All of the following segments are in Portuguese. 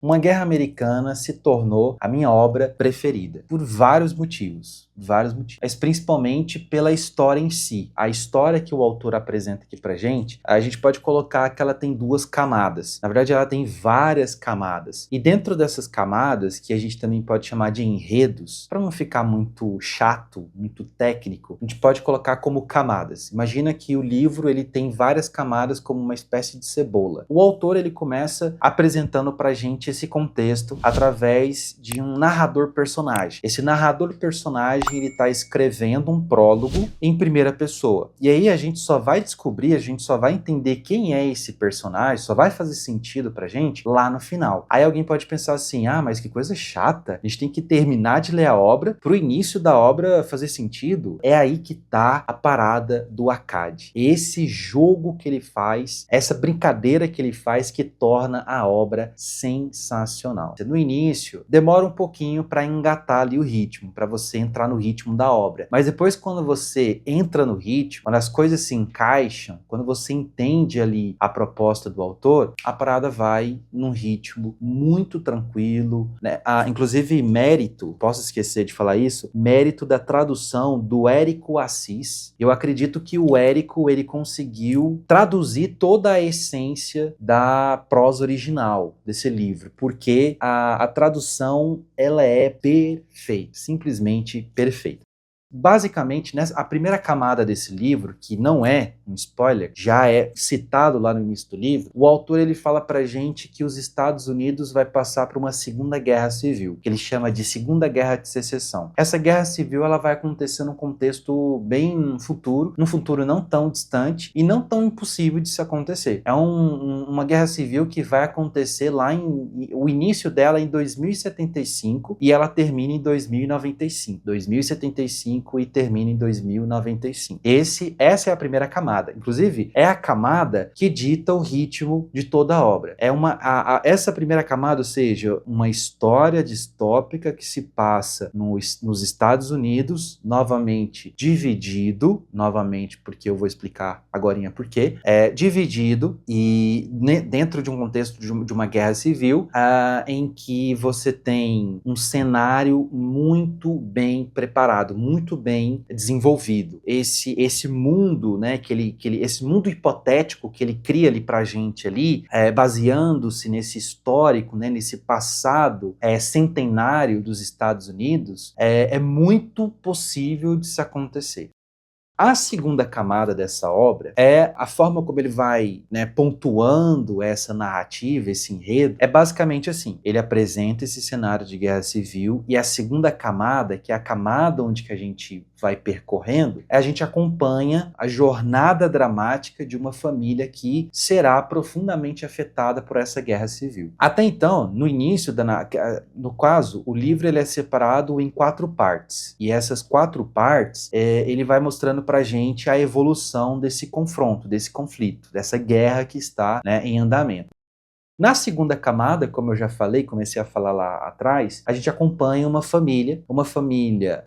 Uma Guerra Americana se tornou a minha obra preferida, por vários motivos. Mas principalmente pela história em si. A história que o autor apresenta aqui pra gente, a gente pode colocar que ela tem duas camadas. Na verdade, ela tem várias camadas. E dentro dessas camadas, que a gente também pode chamar de enredos, para não ficar muito chato, muito técnico, a gente pode colocar como camadas. Imagina que o livro ele tem várias camadas como uma espécie de cebola. O autor ele começa apresentando pra gente esse contexto através de um narrador personagem. Esse narrador personagem ele está escrevendo um prólogo em primeira pessoa. E aí a gente só vai descobrir, a gente só vai entender quem é esse personagem, só vai fazer sentido pra gente lá no final. Aí alguém pode pensar assim, ah, mas que coisa chata, a gente tem que terminar de ler a obra pro início da obra fazer sentido. É aí que tá a parada do Akkad. Esse jogo que ele faz, essa brincadeira que ele faz que torna a obra sensacional. No início, demora um pouquinho para engatar ali o ritmo, para você entrar no ritmo da obra. Mas depois, quando você entra no ritmo, quando as coisas se encaixam, quando você entende ali a proposta do autor, a parada vai num ritmo muito tranquilo, né? Inclusive, mérito, posso esquecer de falar isso, mérito da tradução do Érico Assis. Eu acredito que o Érico, ele conseguiu traduzir toda a essência da prosa original desse livro, porque a tradução, ela é perfeita, simplesmente perfeita. Basicamente, a primeira camada desse livro, que não é um spoiler, já é citado lá no início do livro, o autor ele fala pra gente que os Estados Unidos vai passar por uma segunda guerra civil, que ele chama de Segunda Guerra de Secessão. Essa guerra civil ela vai acontecer num contexto bem futuro, num futuro não tão distante e não tão impossível de se acontecer. É uma guerra civil que vai acontecer lá o início dela em 2075 e ela termina em 2095. 2075 e termina em 2095. Essa é a primeira camada. Inclusive, é a camada que dita o ritmo de toda a obra. Essa primeira camada, ou seja, uma história distópica que se passa nos Estados Unidos, novamente dividido, porque eu vou explicar agorinha por quê, dividido e dentro de um contexto de uma guerra civil, em que você tem um cenário muito bem preparado, muito bem desenvolvido. Esse mundo, né, esse mundo hipotético que ele cria ali pra gente ali, baseando-se nesse histórico, né, nesse passado centenário dos Estados Unidos, é muito possível de se acontecer. A segunda camada dessa obra é a forma como ele vai, né, pontuando essa narrativa, esse enredo. É basicamente assim, ele apresenta esse cenário de guerra civil e a segunda camada, que é a camada onde que a gente vai percorrendo, a gente acompanha a jornada dramática de uma família que será profundamente afetada por essa guerra civil. Até então, no início, no caso, o livro ele é separado em 4 partes, e essas 4 partes, ele vai mostrando pra gente a evolução desse confronto, desse conflito, dessa guerra que está, né, em andamento. Na segunda camada, como eu já falei, comecei a falar lá atrás, a gente acompanha uma família,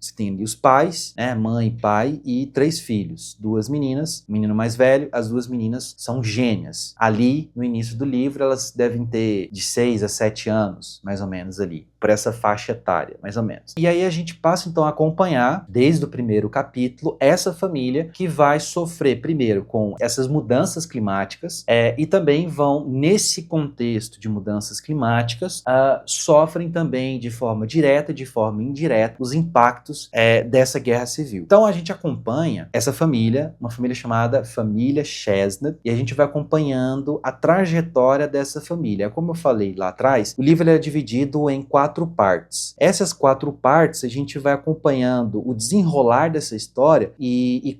você tem ali os pais, né, mãe, pai e 3 filhos, 2 meninas, o menino mais velho, as 2 meninas são gêmeas. Ali, no início do livro, elas devem ter de 6 a 7 anos, mais ou menos ali, por essa faixa etária, mais ou menos. E aí a gente passa então a acompanhar, desde o primeiro capítulo, essa família que vai sofrer primeiro com essas mudanças climáticas e também vão, nesse contexto de mudanças climáticas, sofrem também de forma direta e de forma indireta os impactos dessa guerra civil. Então a gente acompanha essa família, uma família chamada Família Chestnut, e a gente vai acompanhando a trajetória dessa família. Como eu falei lá atrás, o livro é dividido em 4 partes. Essas 4 partes a gente vai acompanhando o desenrolar dessa história e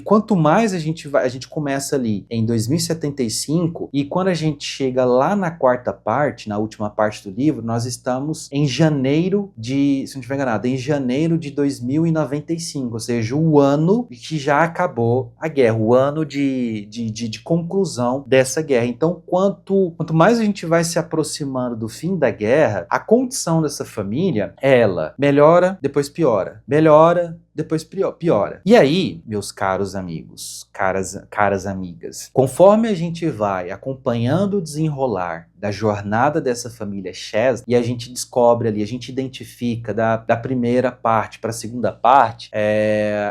quanto mais a gente começa ali em 2075 e quando a gente chega lá na 4ª parte, na última parte do livro, nós estamos em janeiro se não estiver enganado, em janeiro de 2095, ou seja, o ano que já acabou a guerra, o ano de conclusão dessa guerra. Então, quanto mais a gente vai se aproximando do fim da guerra, a condição dessa família, ela melhora, depois piora, melhora, depois piora. E aí, meus caros amigos, caras amigas, conforme a gente vai acompanhando o desenrolar da jornada dessa família Chesney, e a gente descobre ali, a gente identifica da primeira parte para a segunda parte,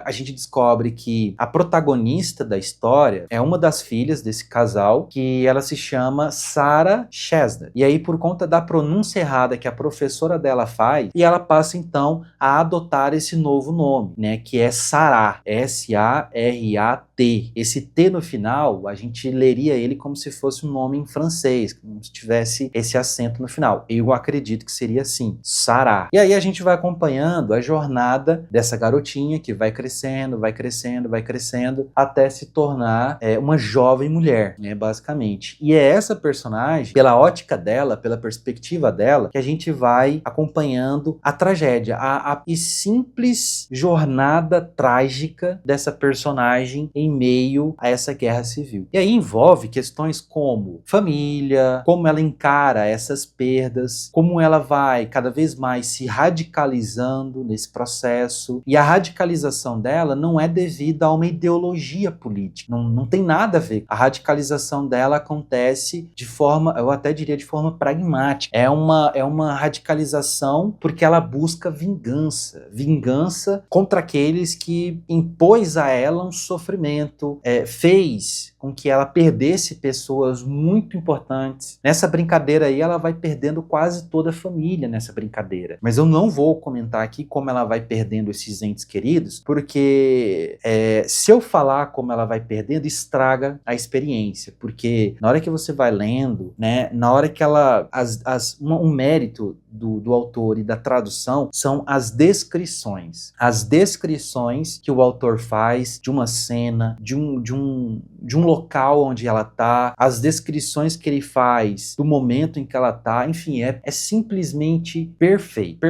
a gente descobre que a protagonista da história é uma das filhas desse casal, que ela se chama Sarah Chesney. E aí, por conta da pronúncia errada que a professora dela faz, e ela passa então a adotar esse novo nome, né, que é Sarah, S-A-R-A-T. Esse T no final, a gente leria ele como se fosse um nome em francês, como se tivesse esse acento no final. Eu acredito que seria assim, Sarah. E aí a gente vai acompanhando a jornada dessa garotinha que vai crescendo, vai crescendo, vai crescendo, até se tornar uma jovem mulher, né, basicamente. E é essa personagem, pela ótica dela, pela perspectiva dela, que a gente vai acompanhando a tragédia, a simples jornada trágica dessa personagem em meio a essa guerra civil. E aí envolve questões como família, como ela encara essas perdas, como ela vai cada vez mais se radicalizando nesse processo. E a radicalização dela não é devida a uma ideologia política, não tem nada a ver. A radicalização dela acontece de forma, eu até diria de forma pragmática. É uma radicalização porque ela busca vingança contra aqueles que impôs a ela um sofrimento, fez com que ela perdesse pessoas muito importantes. Nessa brincadeira aí, ela vai perdendo quase toda a família nessa brincadeira. Mas eu não vou comentar aqui como ela vai perdendo esses entes queridos, porque se eu falar como ela vai perdendo, estraga a experiência. Porque na hora que você vai lendo, né, na hora que ela... um mérito do autor e da tradução são as descrições. As descrições que o autor faz de uma cena, de um local onde ela tá, as descrições que ele faz do momento em que ela tá, enfim, é simplesmente perfeito.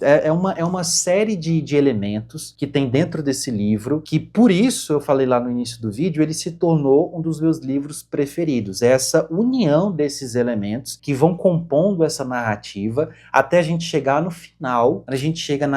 É uma série de elementos que tem dentro desse livro, que por isso eu falei lá no início do vídeo, ele se tornou um dos meus livros preferidos. É essa união desses elementos que vão compondo essa narrativa até a gente chegar no final. Quando a gente chega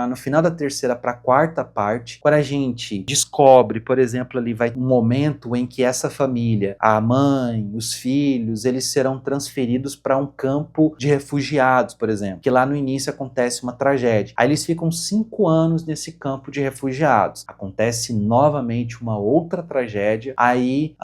no final da terceira para a quarta parte, quando a gente descobre, por exemplo, ali vai um momento em que essa família, a mãe, os filhos, eles serão transferidos para um campo de refugiados, por exemplo, que lá no início acontece uma tragédia. Aí eles ficam 5 anos nesse campo de refugiados. Acontece novamente uma outra tragédia. Aí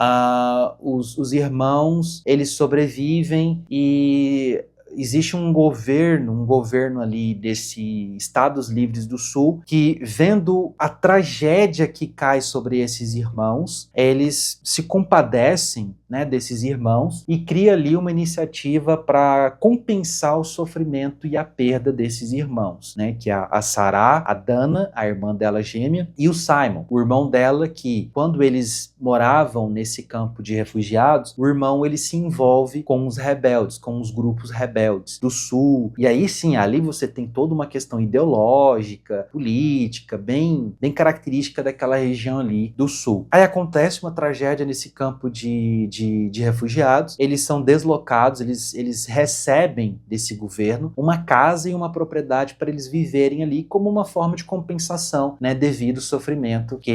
os irmãos, eles sobrevivem e existe um governo ali desse Estados Livres do Sul que, vendo a tragédia que cai sobre esses irmãos, eles se compadecem, né, desses irmãos e cria ali uma iniciativa para compensar o sofrimento e a perda desses irmãos, né, que é a Sarah, a Dana, a irmã dela gêmea, e o Simon, o irmão dela, que quando eles moravam nesse campo de refugiados, o irmão ele se envolve com os rebeldes, com os grupos rebeldes do Sul, e aí sim, ali você tem toda uma questão ideológica, política, bem característica daquela região ali do Sul. Aí acontece uma tragédia nesse campo de refugiados, eles são deslocados, eles recebem desse governo uma casa e uma propriedade para eles viverem ali como uma forma de compensação, né, devido ao sofrimento que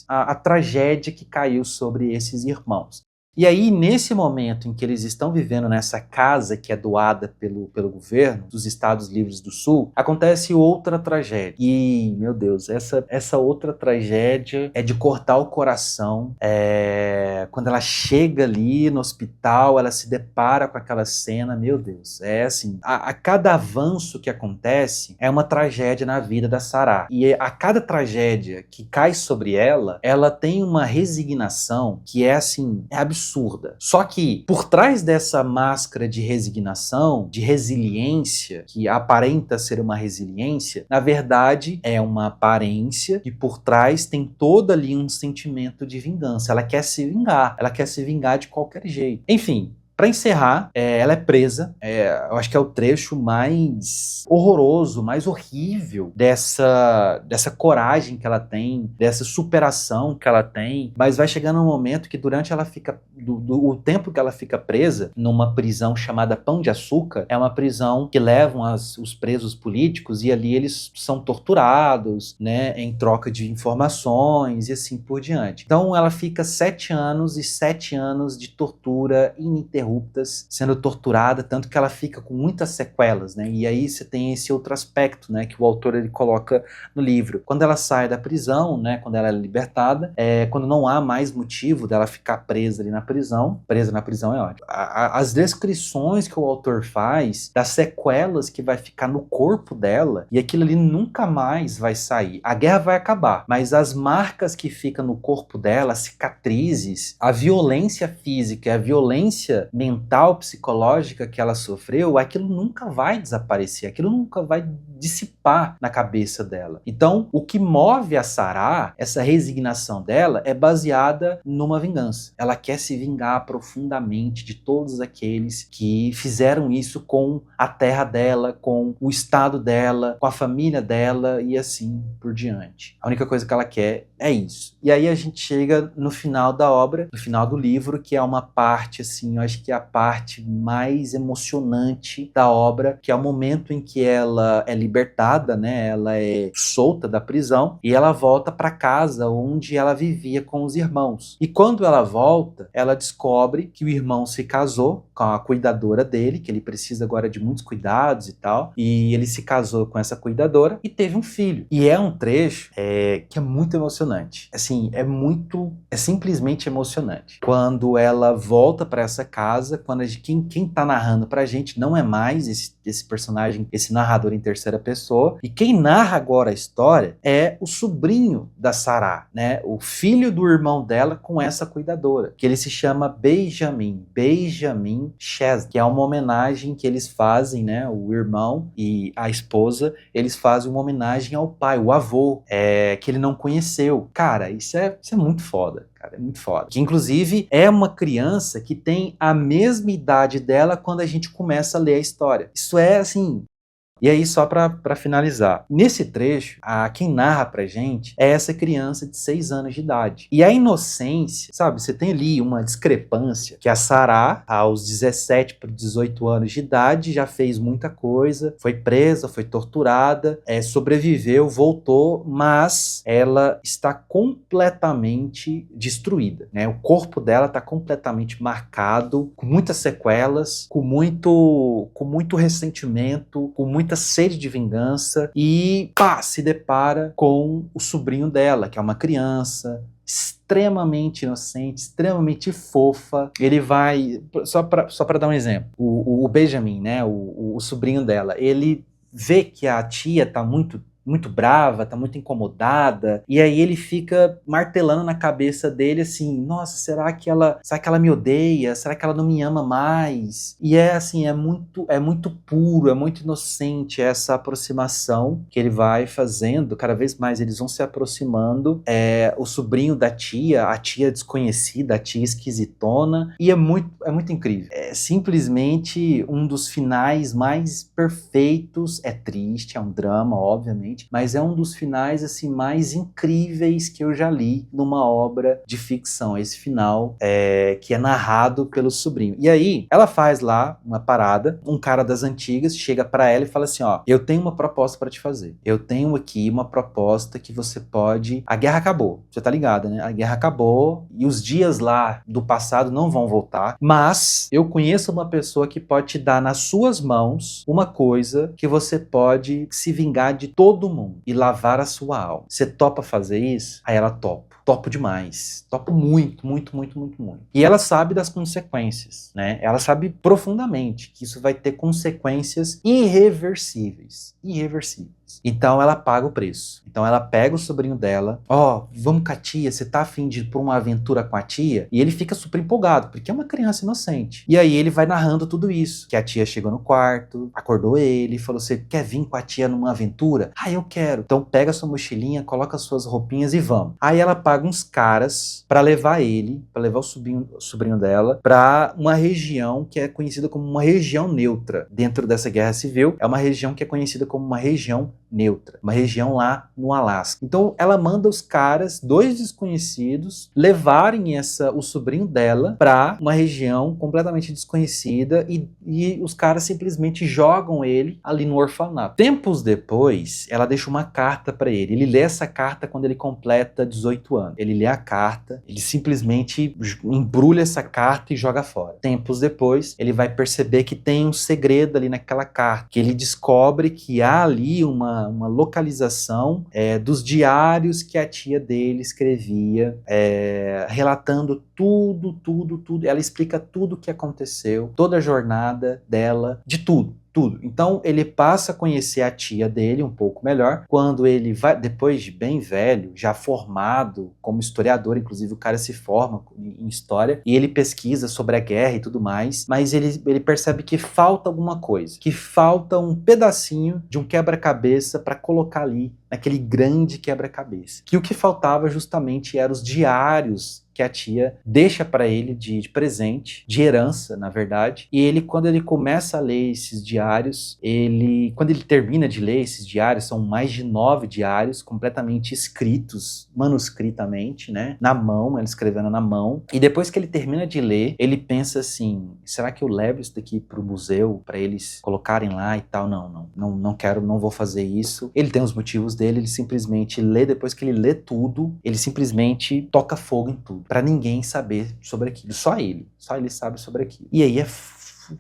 a tragédia que caiu sobre esses irmãos. E aí, nesse momento em que eles estão vivendo nessa casa que é doada pelo governo dos Estados Livres do Sul, acontece outra tragédia. E, meu Deus, essa outra tragédia é de cortar o coração. Quando ela chega ali no hospital, ela se depara com aquela cena, meu Deus, é assim, a cada avanço que acontece é uma tragédia na vida da Sarah. E a cada tragédia que cai sobre ela tem uma resignação que é assim, é absurda. Só que por trás dessa máscara de resignação, de resiliência, que aparenta ser uma resiliência, na verdade é uma aparência que por trás tem todo ali um sentimento de vingança. Ela quer se vingar de qualquer jeito. Enfim, Pra encerrar, ela é presa. Eu acho que é o trecho mais horroroso, mais horrível dessa coragem que ela tem, dessa superação que ela tem. Mas vai chegando um momento que durante ela fica, o tempo que ela fica presa numa prisão chamada Pão de Açúcar, é uma prisão que levam os presos políticos e ali eles são torturados, né, em troca de informações e assim por diante. Então ela fica 7 anos e 7 anos de tortura ininterruptas, sendo torturada, tanto que ela fica com muitas sequelas, né? E aí você tem esse outro aspecto, né, que o autor ele coloca no livro. Quando ela sai da prisão, né, quando ela é libertada, quando não há mais motivo dela ficar presa ali na prisão, presa na prisão é ótimo. As descrições que o autor faz das sequelas que vai ficar no corpo dela, e aquilo ali nunca mais vai sair. A guerra vai acabar, mas as marcas que ficam no corpo dela, as cicatrizes, a violência física, a violência mental, psicológica que ela sofreu, aquilo nunca vai desaparecer, aquilo nunca vai dissipar na cabeça dela. Então, o que move a Sarah, essa resignação dela, é baseada numa vingança. Ela quer se vingar profundamente de todos aqueles que fizeram isso com a terra dela, com o estado dela, com a família dela e assim por diante. A única coisa que ela quer é isso. E aí a gente chega no final da obra, no final do livro, que é uma parte, assim, eu acho que é a parte mais emocionante da obra, que é o momento em que ela é libertada, né? Ela é solta da prisão e ela volta para casa onde ela vivia com os irmãos. E quando ela volta, ela descobre que o irmão se casou com a cuidadora dele, que ele precisa agora de muitos cuidados e tal, e ele se casou com essa cuidadora e teve um filho. E é um trecho que é muito emocionante. Assim, é simplesmente emocionante. Quando ela volta para essa casa, quando quem tá narrando pra gente não é mais esse personagem, esse narrador em terceira pessoa, e quem narra agora a história é o sobrinho da Sarah, né? O filho do irmão dela com essa cuidadora, que ele se chama Benjamin Chesney, que é uma homenagem que eles fazem, né? O irmão e a esposa, eles fazem uma homenagem ao pai, o avô, que ele não conheceu. Cara, isso é muito foda. Cara, é muito foda. Que, inclusive, é uma criança que tem a mesma idade dela quando a gente começa a ler a história. Isso é, assim... E aí, só para finalizar, nesse trecho, quem narra pra gente é essa criança de 6 anos de idade. E a inocência, sabe, você tem ali uma discrepância, que a Sarah, aos 17 para 18 anos de idade, já fez muita coisa, foi presa, foi torturada, sobreviveu, voltou, mas ela está completamente destruída, né? O corpo dela está completamente marcado, com muitas sequelas, com muito ressentimento, com muita sede de vingança e se depara com o sobrinho dela, que é uma criança extremamente inocente, extremamente fofa. Ele vai, só para dar um exemplo, o Benjamin, né, o sobrinho dela, ele vê que a tia tá muito brava, tá muito incomodada, e aí ele fica martelando na cabeça dele assim, nossa, será que ela me odeia? Será que ela não me ama mais? E assim, é muito puro, é muito inocente essa aproximação que ele vai fazendo, cada vez mais eles vão se aproximando, o sobrinho da tia, a tia desconhecida, a tia esquisitona, e é muito incrível. É simplesmente um dos finais mais perfeitos, é triste, é um drama, obviamente, mas é um dos finais assim mais incríveis que eu já li numa obra de ficção. Esse final que é narrado pelo sobrinho. E aí ela faz lá uma parada, um cara das antigas chega pra ela e fala assim, ó, eu tenho uma proposta pra te fazer. Eu tenho aqui uma proposta que você pode... A guerra acabou, você tá ligada, né? A guerra acabou e os dias lá do passado não vão voltar, mas eu conheço uma pessoa que pode te dar nas suas mãos uma coisa que você pode se vingar de todo mundo e lavar a sua alma. Você topa fazer isso? Aí ela topa. Topo demais. Topo muito. E ela sabe das consequências, né? Ela sabe profundamente que isso vai ter consequências irreversíveis. Então ela paga o preço. Então ela pega o sobrinho dela, vamos com a tia, você tá afim de ir pra uma aventura com a tia? E ele fica super empolgado, porque é uma criança inocente. E aí ele vai narrando tudo isso, que a tia chegou no quarto, acordou ele, falou, você quer vir com a tia numa aventura? eu quero. Então pega sua mochilinha, coloca suas roupinhas e vamos. Aí ela paga uns caras pra levar ele, pra levar o sobrinho dela, pra uma região que é conhecida como uma região neutra. Dentro dessa guerra civil, é uma região que é conhecida como uma região neutra. Uma região lá no Alasca. Então ela manda os caras, 2 desconhecidos, levarem o sobrinho dela pra uma região completamente desconhecida e os caras simplesmente jogam ele ali no orfanato. Tempos depois, ela deixa uma carta pra ele. Ele lê essa carta quando ele completa 18 anos. Ele lê a carta, ele simplesmente embrulha essa carta e joga fora. Tempos depois, ele vai perceber que tem um segredo ali naquela carta, que ele descobre que há ali uma localização dos diários que a tia dele escrevia, relatando tudo. Ela explica tudo o que aconteceu, toda a jornada dela, de tudo. Então ele passa a conhecer a tia dele um pouco melhor quando ele vai, depois de bem velho, já formado como historiador, inclusive o cara se forma em história e ele pesquisa sobre a guerra e tudo mais, mas ele percebe que falta alguma coisa, que falta um pedacinho de um quebra-cabeça para colocar ali naquele grande quebra-cabeça. Que o que faltava justamente eram os diários que a tia deixa para ele de presente, de herança, na verdade. E ele, quando ele começa a ler esses diários, quando ele termina de ler esses diários, são mais de 9 diários, completamente escritos, manuscritamente, né? Na mão, ele escrevendo na mão. E depois que ele termina de ler, ele pensa assim, será que eu levo isso daqui pro museu, para eles colocarem lá e tal? Não quero, não vou fazer isso. Ele tem os motivos dele, ele simplesmente lê, depois que ele lê tudo, ele simplesmente toca fogo em tudo, pra ninguém saber sobre aquilo, só ele sabe sobre aquilo. E aí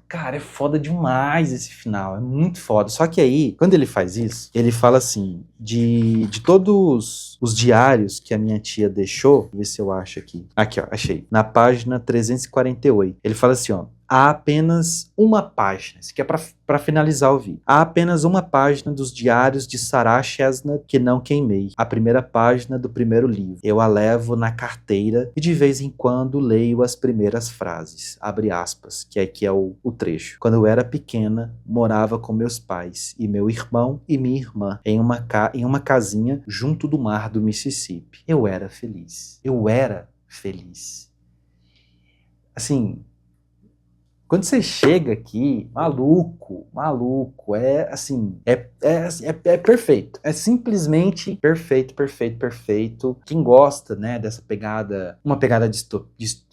cara, é foda demais esse final, é muito foda. Só que aí, quando ele faz isso, ele fala assim, de todos os diários que a minha tia deixou, vou ver se eu acho aqui. Aqui, ó, achei. Na página 348. Ele fala assim, ó, há apenas uma página, isso aqui é para finalizar o vídeo. Há apenas uma página dos diários de Sarah Chestnut que não queimei. A primeira página do primeiro livro. Eu a levo na carteira e de vez em quando leio as primeiras frases. Abre aspas, que aqui é o trecho. Quando eu era pequena, morava com meus pais e meu irmão e minha irmã em uma casinha junto do mar do Mississippi. Eu era feliz. Assim, quando você chega aqui, maluco, é assim, é perfeito. É simplesmente perfeito. Quem gosta, né, dessa pegada, uma pegada de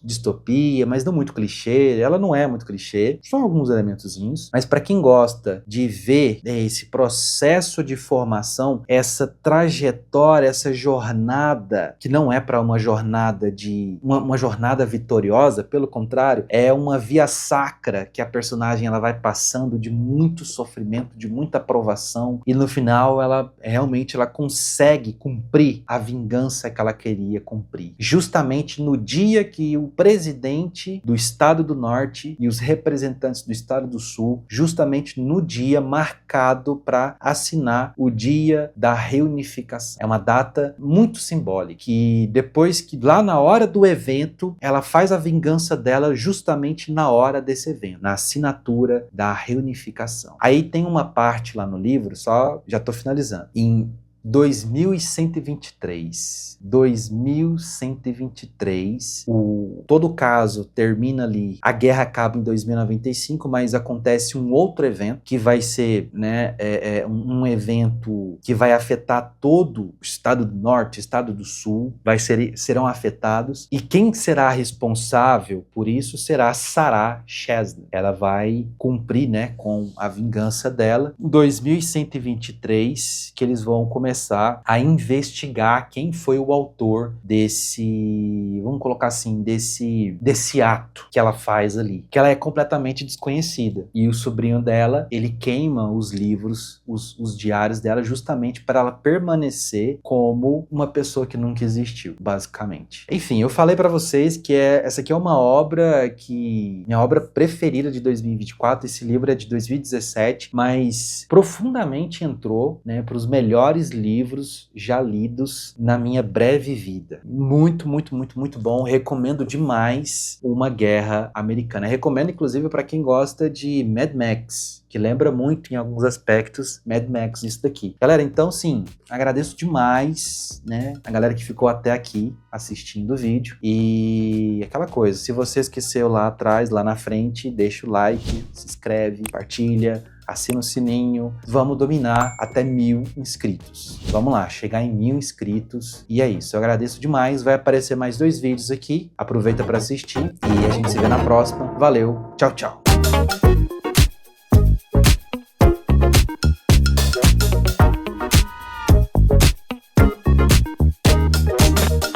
distopia, mas não muito clichê, ela não é muito clichê, só alguns elementozinhos, mas para quem gosta de ver esse processo de formação, essa trajetória, essa jornada, que não é para uma jornada uma jornada vitoriosa, pelo contrário, é uma via sacra que a personagem ela vai passando de muito sofrimento, de muita provação, e no final ela realmente consegue cumprir a vingança que ela queria cumprir. Justamente no dia que o presidente do Estado do Norte e os representantes do Estado do Sul, justamente no dia marcado para assinar o dia da reunificação. É uma data muito simbólica, que depois que lá na hora do evento, ela faz a vingança dela justamente na hora desse evento, na assinatura da reunificação. Aí tem uma parte lá no livro, já estou finalizando, em 2123, todo o caso termina ali, a guerra acaba em 2095, mas acontece um outro evento que vai ser, né, um evento que vai afetar todo o Estado do Norte, Estado do Sul, serão afetados, e quem será responsável por isso será Sarah Chestnut. Ela vai cumprir, né, com a vingança dela. Em 2123, que eles vão começar a investigar quem foi o autor vamos colocar assim, desse ato que ela faz ali, que ela é completamente desconhecida. E o sobrinho dela, ele queima os livros, os diários dela, justamente para ela permanecer como uma pessoa que nunca existiu, basicamente. Enfim, eu falei para vocês que essa aqui é uma obra minha obra preferida de 2024, esse livro é de 2017, mas profundamente entrou, né, para os melhores livros livros já lidos na minha breve vida. Muito, muito, muito, muito bom. Recomendo demais Uma Guerra Americana. Recomendo, inclusive, para quem gosta de Mad Max, que lembra muito, em alguns aspectos, Mad Max, isso daqui. Galera, então, sim, agradeço demais, né, a galera que ficou até aqui assistindo o vídeo. E aquela coisa, se você esqueceu lá atrás, lá na frente, deixa o like, se inscreve, compartilha, assina o sininho. Vamos dominar até 1000 inscritos. Vamos lá, chegar em 1000 inscritos. E é isso, eu agradeço demais. Vai aparecer mais 2 vídeos aqui. Aproveita para assistir e a gente se vê na próxima. Valeu, tchau, tchau.